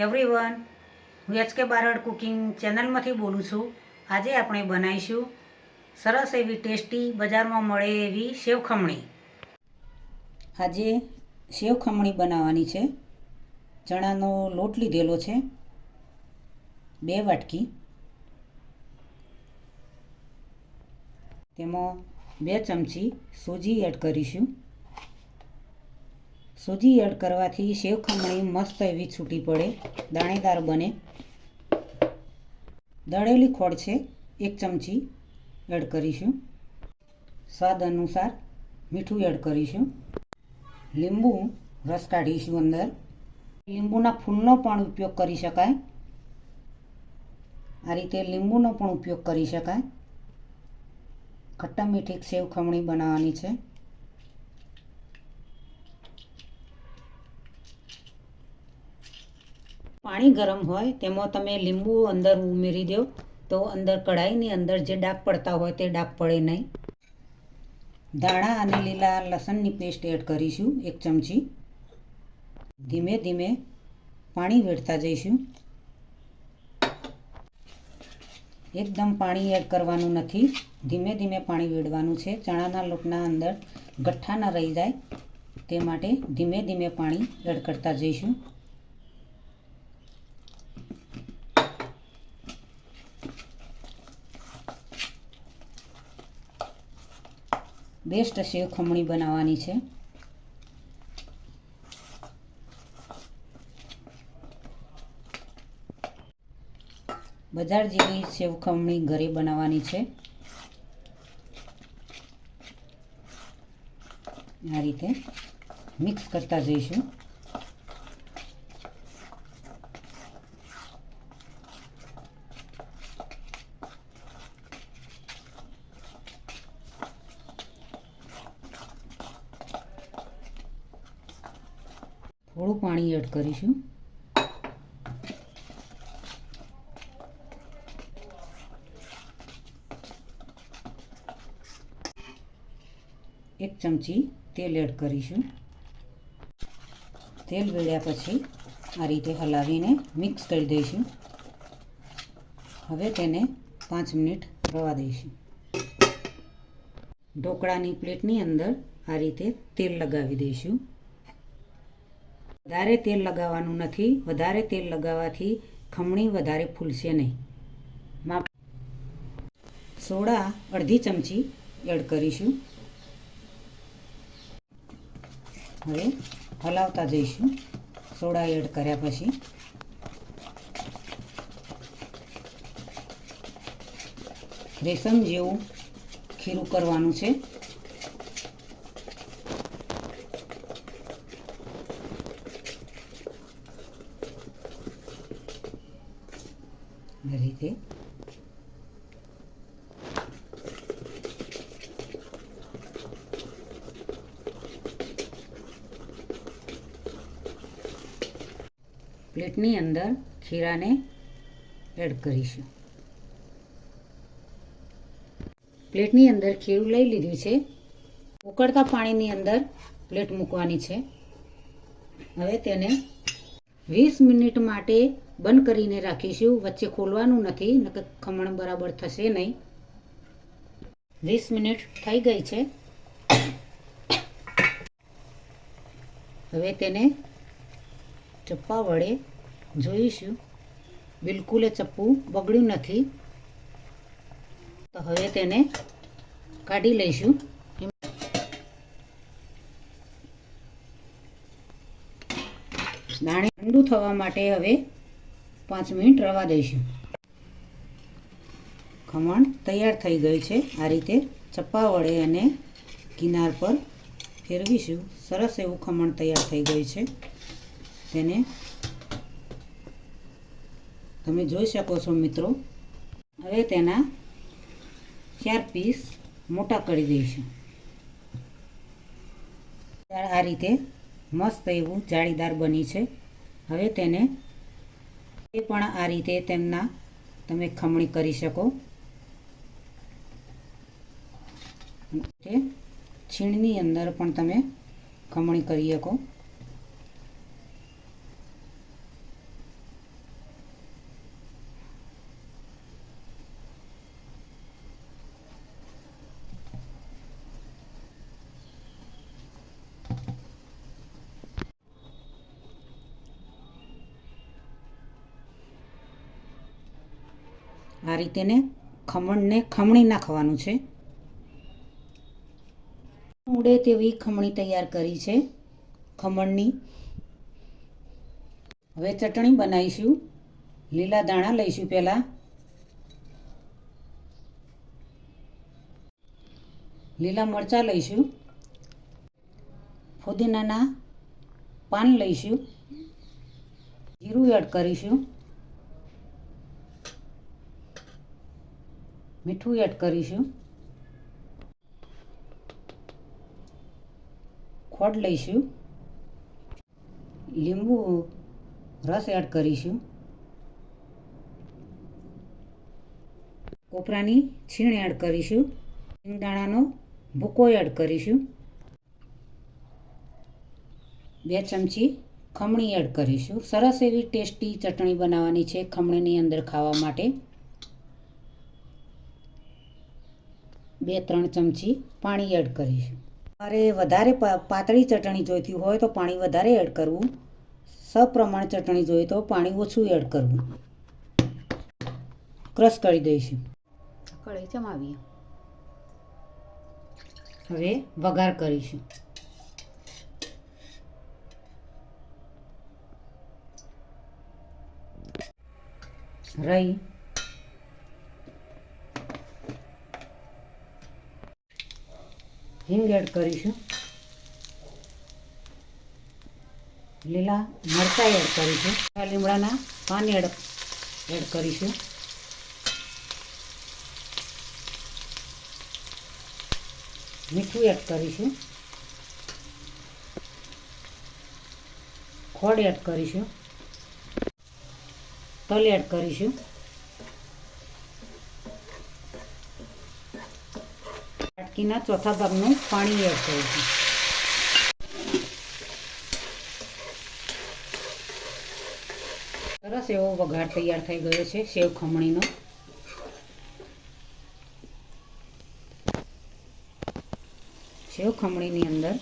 Everyone, હું HK. Barad cooking ચેનલમાંથી બોલું છું. આજે આપણે બનાવીશું સરસ એવી ટેસ્ટી બજારમાં મળે એવી સેવ ખમણી. આજે સેવ ખમણી બનાવવાની છે. ચણાનો લોટ લીધેલો છે 2 વાટકી. તેમાં 2 ચમચી સૂજી એડ કરીશું. સૂજી એડ કરવાથી સેવ ખમણી મસ્ત એવી છૂટી પડે, દાણેદાર બને. દળેલી ખોળ છે 1 ચમચી એડ કરીશું. સ્વાદ અનુસાર મીઠું એડ કરીશું. લીંબુ રસ કાઢીશું અંદર. લીંબુના ફૂલનો પણ ઉપયોગ કરી શકાય. આ રીતે લીંબુનો પણ ઉપયોગ કરી શકાય. ખટ્ટા મીઠી સેવ ખમણી બનાવવાની છે. પાણી ગરમ હોય તેમાં તમે લીંબુ અંદર ઉમેરી દો તો અંદર કઢાઈની અંદર જે ડાઘ પડતા હોય તે ડાઘ પડે નહીં. ધાણા અને લીલા લસણની પેસ્ટ એડ કરીશું 1 ચમચી. ધીમે ધીમે પાણી વેડતા જઈશું. એકદમ પાણી એડ કરવાનું નથી, ધીમે ધીમે પાણી વેડવાનું છે. ચણાના લોટના અંદર ગઠ્ઠા ન રહી જાય તે માટે ધીમે ધીમે પાણી એડ કરતા જઈશું. બેસ્ટ સેવ ખમણી બનાવવાની છે. બજાર જેવી સેવ ખમણી ઘરે બનાવવાની છે. આ રીતે મિક્સ કરતા જઈશું. થોડું પાણી એડ કરીશું. એક ચમચી તેલ એડ કરીશું. તેલ વેળ્યા પછી આ રીતે હલાવીને મિક્સ કરી દઈશું. હવે તેને 5 મિનિટ રવા દઈશું. ઢોકળાની પ્લેટની અંદર આ રીતે તેલ લગાવી દઈશું. વધારે તેલ લગાવવાનું નથી, વધારે તેલ લગાવવાથી ખમણી વધારે ફૂલશે નહીં. સોડા અડધી ચમચી એડ કરીશું. હવે હલાવતા જઈશું. સોડા એડ કર્યા પછી રેશમ જેવું ખીરું કરવાનું છે. આ રીતે પ્લેટની અંદર ખીરાને એડ કરીશું. પ્લેટની અંદર ખીરું લઈ લીધું છે. ઉકળતા પાણીની અંદર પ્લેટ મૂકવાની છે. હવે તેને 20 મિનિટ માટે બંધ કરીને રાખીશું. વચ્ચે ખોલવાનું નથી, નકર ખમણ બરાબર થશે નહીં. 20 મિનિટ થઈ ગઈ છે. હવે તેને ચપ્પા વડે જોઈશું. બિલકુલ ચપ્પું બગડ્યું નથી. તો હવે તેને કાઢી લઈશું. દાણે ઠંડુ થવા માટે હવે 5 મિનિટ રવા દઈશું. ખમણ તૈયાર થઈ ગયું છે. આ રીતે ચપ્પા વડે અને કિનાર પર ફેરવીશું. સરસ એવું ખમણ તૈયાર થઈ ગયું છે. તેને તમે જોઈ શકો છો મિત્રો. હવે તેના 4 પીસ મોટા કરી દઈશું. આ રીતે મસ્ત એવું જાળીદાર બની છે. હવે તેને પણ આ રીતે તેમના તમે ખમણી કરી શકો. છીણની અંદર પણ તમે ખમણી કરી શકો. આ રીતે ને ખમણને ખમણી નાખવાનું છે. ઉડે તેવી ખમણી તૈયાર કરી છે ખમણની. હવે ચટણી બનાવીશું. લીલા ધાણા લઈશું. પહેલાં લીલા મરચાં લઈશું. ફુદીનાના પાન લઈશું. જીરું એડ કરીશું. મીઠું એડ કરીશું. ખોડ લઈશું. લીંબુ રસ એડ કરીશું. કોપરાની છીણ એડ કરીશું. સિંગદાણાનો ભૂકો એડ કરીશું. 2 ચમચી ખમણી એડ કરીશું. સરસ એવી ટેસ્ટી ચટણી બનાવવાની છે ખમણીની અંદર ખાવા માટે. 2-3 ચમચી પાણી એડ કરીશું. તમારે વધારે પાતળી ચટણી જોઈતી હોય તો પાણી વધારે એડ કરવું. સપ્રમાણ ચટણી જોઈએ તો પાણી ઓછું એડ કરવું. ક્રશ કરી દઈશું. કઢાઈ જમાવીએ. હવે વઘાર કરીશું. રાઈ, હિંગ એડ કરીશું. લીલા મરચાં એડ કરીશું. લીમડાના પાન એડ કરીશું. મીઠું એડ કરીશું. ખોડ એડ કરીશું. તલ એડ કરીશું. વાટકીના ચોથા ભાગનું પાણી એડ કરીશું. સરસ એવો વઘાર તૈયાર થઈ ગયો છે સેવ ખમણીનો. સેવ ખમણીની અંદર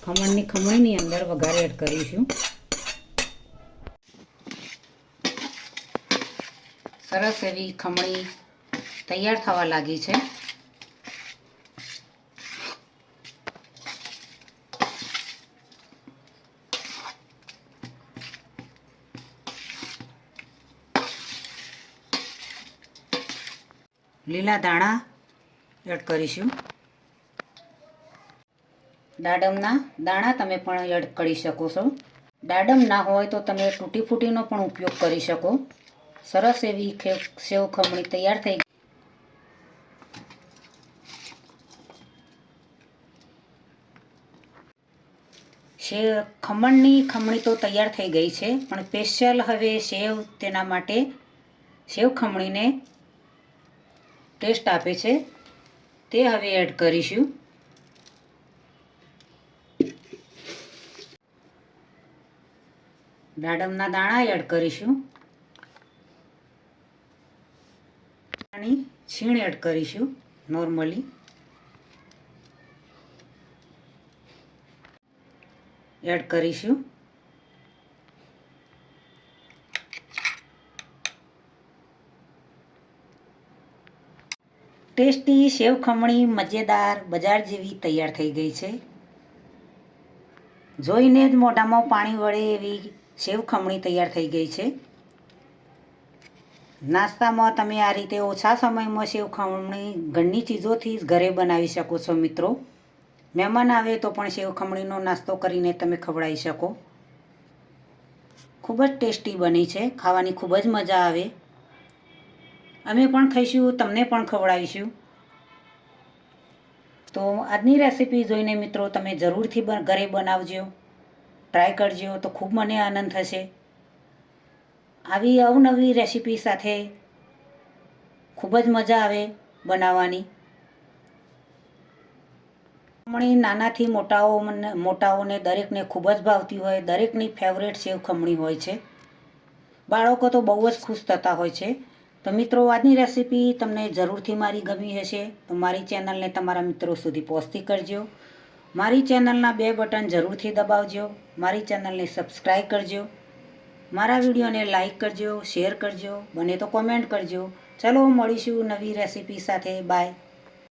ખમણીની અંદર વઘાર એડ કરીશું. સરસ એવી ખમણી તૈયાર થવા લાગી છે. લીલા ધાણા એડ કરીશું. દાડમના દાણા તમે પણ એડ કરી શકો છો. દાડમ ના હોય તો તમે તૂટી ફૂટીનો પણ ઉપયોગ કરી શકો. સરસ એવી સેવ ખમણી તૈયાર થઈ ગઈ. ખમણની ખમણી તો તૈયાર થઈ ગઈ છે, પણ સ્પેશિયલ હવે સેવ તેના માટે સેવ ખમણીને ટેસ્ટ આપે છે તે હવે એડ કરીશું. દાડમના દાણા એડ કરીશું. છીણ એડ કરીશું. નોર્મલી એડ કરીશું. ટેસ્ટી સેવ ખમણી મજેદાર બજાર જેવી તૈયાર થઈ ગઈ છે. જોઈને જ મોઢામાં પાણી વળે એવી સેવ ખમણી તૈયાર થઈ ગઈ છે. નાસ્તામાં તમે આ રીતે ઓછા સમયમાં સેવ ખમણી ઘરની ચીજોથી જ ઘરે બનાવી શકો છો મિત્રો. મહેમાન આવે તો પણ સેવ ખમણીનો નાસ્તો કરીને તમે ખવડાવી શકો. ખૂબ જ ટેસ્ટી બની છે. ખાવાની ખૂબ જ મજા આવે. અમે પણ ખાઈશું, તમને પણ ખવડાવીશું. તો આજની રેસીપી જોઈને મિત્રો તમે જરૂરથી ઘરે બનાવજો, ટ્રાય કરજો તો ખૂબ મને આનંદ થશે. આવી અવનવી રેસીપી સાથે ખૂબ જ મજા આવે બનાવવાની. ખમણી નાનાથી મોટાઓને દરેકને ખૂબ જ ભાવતી હોય. દરેકની ફેવરેટ સેવ ખમણી હોય છે. બાળકો તો બહુ જ ખુશ થતા હોય છે. તો મિત્રો આજની રેસીપી તમને જરૂરથી મારી ગમી હશે તો મારી ચેનલને તમારા મિત્રો સુધી પહોંચતી કરજો. મારી ચેનલના 2 બટન જરૂરથી દબાવજો. મારી ચેનલને સબસ્ક્રાઈબ કરજો. મારા વિડીયોને લાઈક કરજો, શેર કરજો, બને તો કોમેન્ટ કરજો. ચલો મળીશું નવી રેસીપી સાથે. બાય.